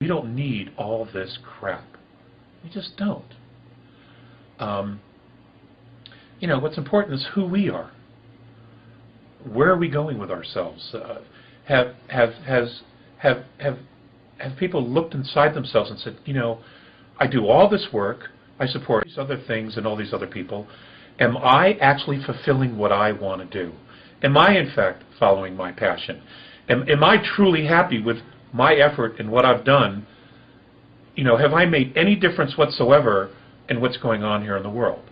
We don't need all this crap. We just don't. What's important is who we are. Where are we going with ourselves? Have people looked inside themselves and said, I do all this work, I support these other things and all these other people. Am I actually fulfilling what I want to do? Am I, in fact, following my passion? Am I truly happy with my effort and what I've done? Have I made any difference whatsoever in what's going on here in the world?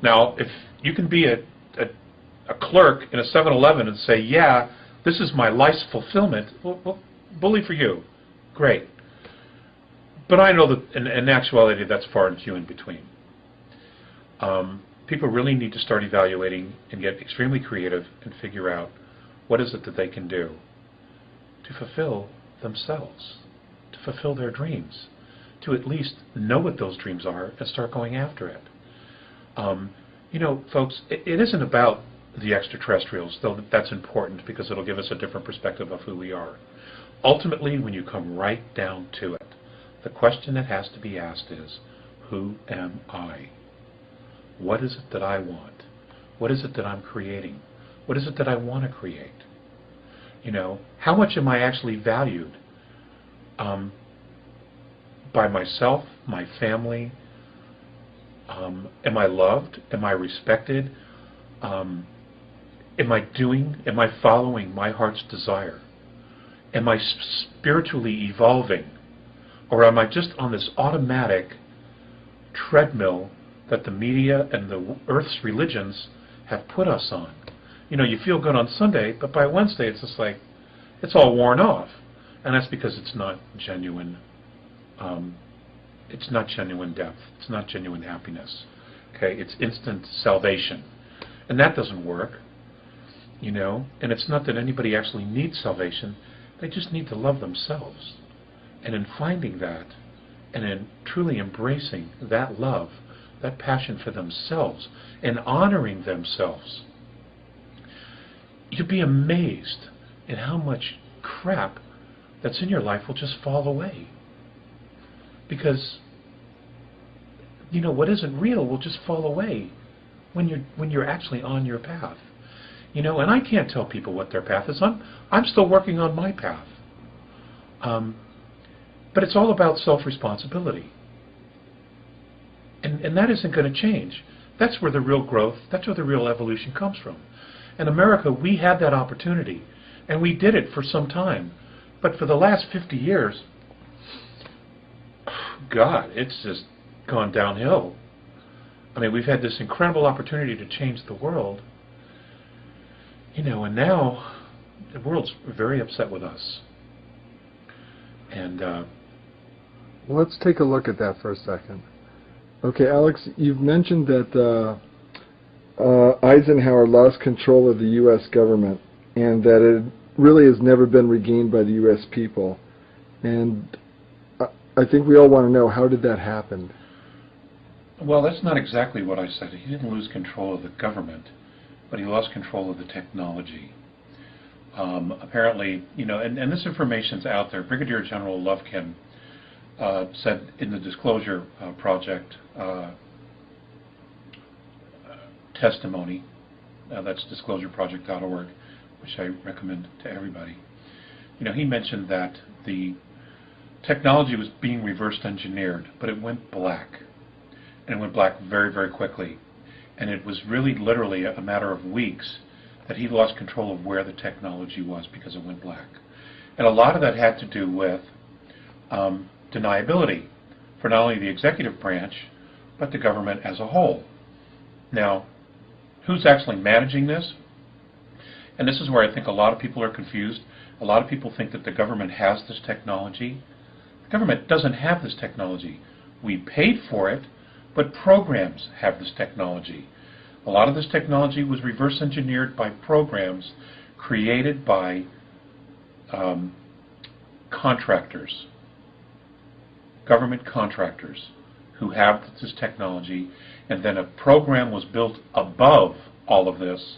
Now, if you can be a clerk in a 7-Eleven and say, yeah, this is my life's fulfillment, well, bully for you. Great. But I know that in actuality that's far and few in between. People really need to start evaluating and get extremely creative and figure out what is it that they can do to fulfill themselves, to fulfill their dreams, to at least know what those dreams are and start going after it. Folks, it isn't about the extraterrestrials, though that's important because it'll give us a different perspective of who we are. Ultimately, when you come right down to it, the question that has to be asked is, who am I? What is it that I want? What is it that I'm creating? What is it that I want to create? How much am I actually valued by myself, my family? Am I loved? Am I respected? Am I following my heart's desire? Am I spiritually evolving? Or am I just on this automatic treadmill that the media and the Earth's religions have put us on? You feel good on Sunday, but by Wednesday it's just like, it's all worn off. And that's because it's not genuine. It's not genuine depth. It's not genuine happiness. Okay, it's instant salvation. And that doesn't work. And it's not that anybody actually needs salvation. They just need to love themselves. And in finding that, and in truly embracing that love, that passion for themselves, and honoring themselves, you'd be amazed at how much crap that's in your life will just fall away. Because, what isn't real will just fall away when you're actually on your path. And I can't tell people what their path is. I'm still working on my path. But it's all about self-responsibility. And that isn't going to change. That's where the real growth, that's where the real evolution comes from. In America, we had that opportunity, and we did it for some time. But for the last 50 years, God, it's just gone downhill. I mean, we've had this incredible opportunity to change the world, and now the world's very upset with us. And well, let's take a look at that for a second. Okay, Alex, you've mentioned that Eisenhower lost control of the U.S. government and that it really has never been regained by the U.S. people. And I think we all want to know, how did that happen? Well, that's not exactly what I said. He didn't lose control of the government, but he lost control of the technology. Apparently, and this information's out there. Brigadier General Lufkin said in the Disclosure Project testimony, that's disclosureproject.org, which I recommend to everybody. He mentioned that the technology was being reverse engineered, but it went black. And it went black very, very quickly. And it was really literally a matter of weeks that he lost control of where the technology was because it went black. And a lot of that had to do with deniability for not only the executive branch, but the government as a whole. Now, who's actually managing this? And this is where I think a lot of people are confused. A lot of people think that the government has this technology. The government doesn't have this technology. We paid for it, but programs have this technology. A lot of this technology was reverse engineered by programs created by contractors, government contractors who have this technology, and then a program was built above all of this,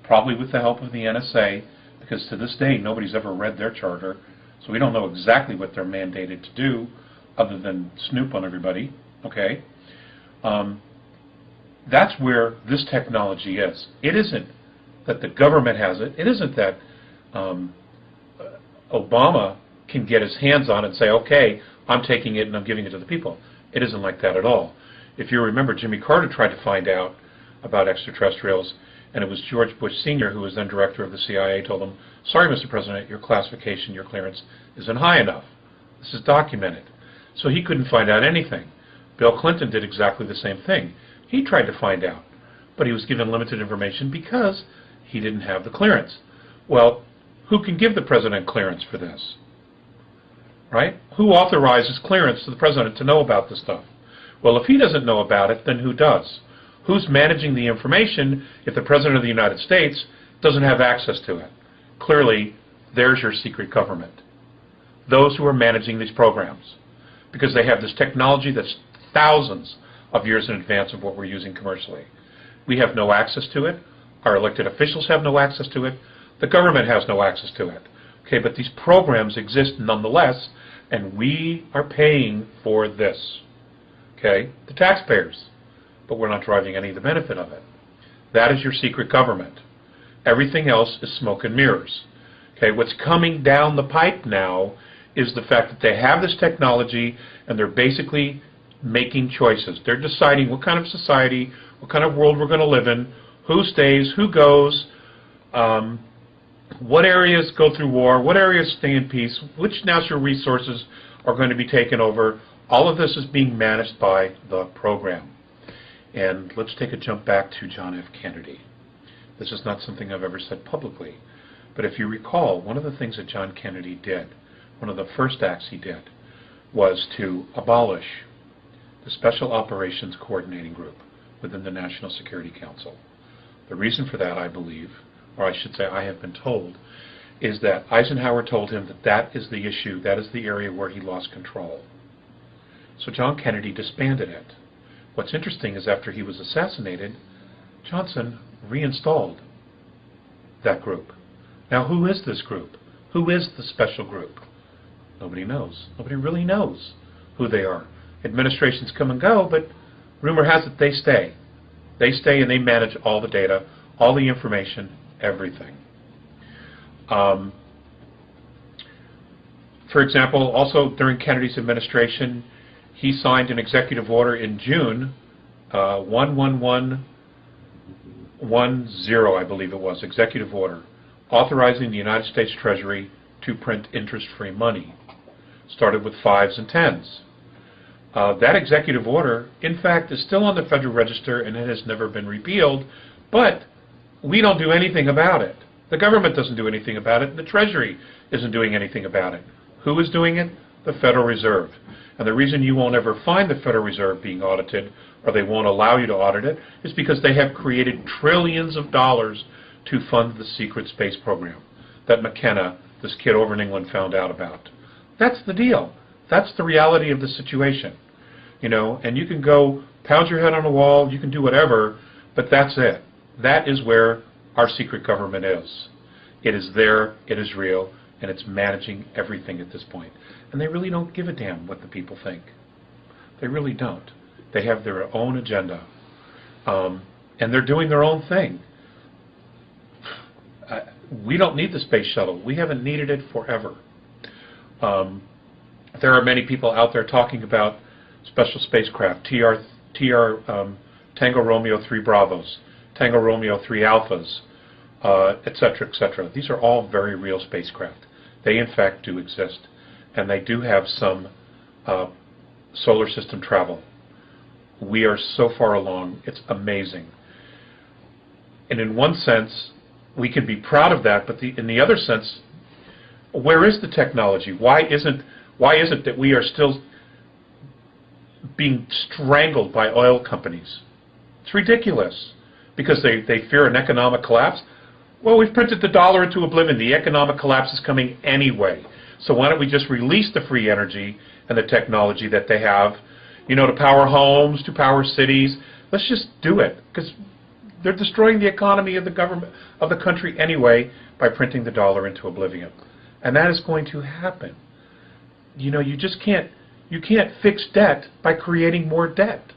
probably with the help of the NSA, because to this day nobody's ever read their charter. So we don't know exactly what they're mandated to do other than snoop on everybody, okay? That's where this technology is. It isn't that the government has it. It isn't that Obama can get his hands on it and say, okay, I'm taking it and I'm giving it to the people. It isn't like that at all. If you remember, Jimmy Carter tried to find out about extraterrestrials, and it was George Bush Sr., who was then director of the CIA, told him, sorry, Mr. President, your classification, your clearance isn't high enough. This is documented. So he couldn't find out anything. Bill Clinton did exactly the same thing. He tried to find out, but he was given limited information because he didn't have the clearance. Well, who can give the president clearance for this? Right? Who authorizes clearance to the president to know about this stuff? Well, if he doesn't know about it, then who does? Who's managing the information if the President of the United States doesn't have access to it? Clearly, there's your secret government. Those who are managing these programs. Because they have this technology that's thousands of years in advance of what we're using commercially. We have no access to it. Our elected officials have no access to it. The government has no access to it. Okay, but these programs exist nonetheless, and we are paying for this. Okay, the taxpayers. But we're not driving any of the benefit of it. That is your secret government. Everything else is smoke and mirrors. Okay, what's coming down the pipe now is the fact that they have this technology and they're basically making choices. They're deciding what kind of society, what kind of world we're going to live in, who stays, who goes, what areas go through war, what areas stay in peace, which natural resources are going to be taken over. All of this is being managed by the program. And let's take a jump back to John F. Kennedy. This is not something I've ever said publicly, but if you recall, one of the things that John Kennedy did, one of the first acts he did, was to abolish the Special Operations Coordinating Group within the National Security Council. The reason for that, I believe, or I should say I have been told, is that Eisenhower told him that that is the issue, that is the area where he lost control. So John Kennedy disbanded it. What's interesting is after he was assassinated, Johnson reinstalled that group. Now, who is this group? Who is the special group? Nobody knows. Nobody really knows who they are. Administrations come and go, but rumor has it they stay. They stay and they manage all the data, all the information, everything. For example, also during Kennedy's administration, he signed an executive order in June, 11110, I believe it was, executive order, authorizing the United States Treasury to print interest-free money. Started with 5s and 10s. That executive order, in fact, is still on the Federal Register and it has never been repealed, but we don't do anything about it. The government doesn't do anything about it. The Treasury isn't doing anything about it. Who is doing it? The Federal Reserve. And the reason you won't ever find the Federal Reserve being audited, or they won't allow you to audit it, is because they have created trillions of dollars to fund the secret space program that McKenna, this kid over in England, found out about. That's the deal. That's the reality of the situation. You know, and you can go pound your head on a wall, you can do whatever, but that's it. That is where our secret government is. It is there, it is real, and it's managing everything at this point. And they really don't give a damn what the people think. They really don't. They have their own agenda. And they're doing their own thing. We don't need the space shuttle. We haven't needed it forever. There are many people out there talking about special spacecraft, Tango Romeo 3 Bravos, Tango Romeo 3 Alphas, etc., etc. These are all very real spacecraft. They, in fact, do exist. And they do have some solar system travel. We are so far along, it's amazing. And in one sense, we can be proud of that, but in the other sense, where is the technology? Why isn't that we are still being strangled by oil companies? It's ridiculous. Because they fear an economic collapse. Well, we've printed the dollar into oblivion. The economic collapse is coming anyway. So why don't we just release the free energy and the technology that they have, you know, to power homes, to power cities. Let's just do it, because they're destroying the economy of the government, of the country anyway, by printing the dollar into oblivion. And that is going to happen. You know, you just can't fix debt by creating more debt.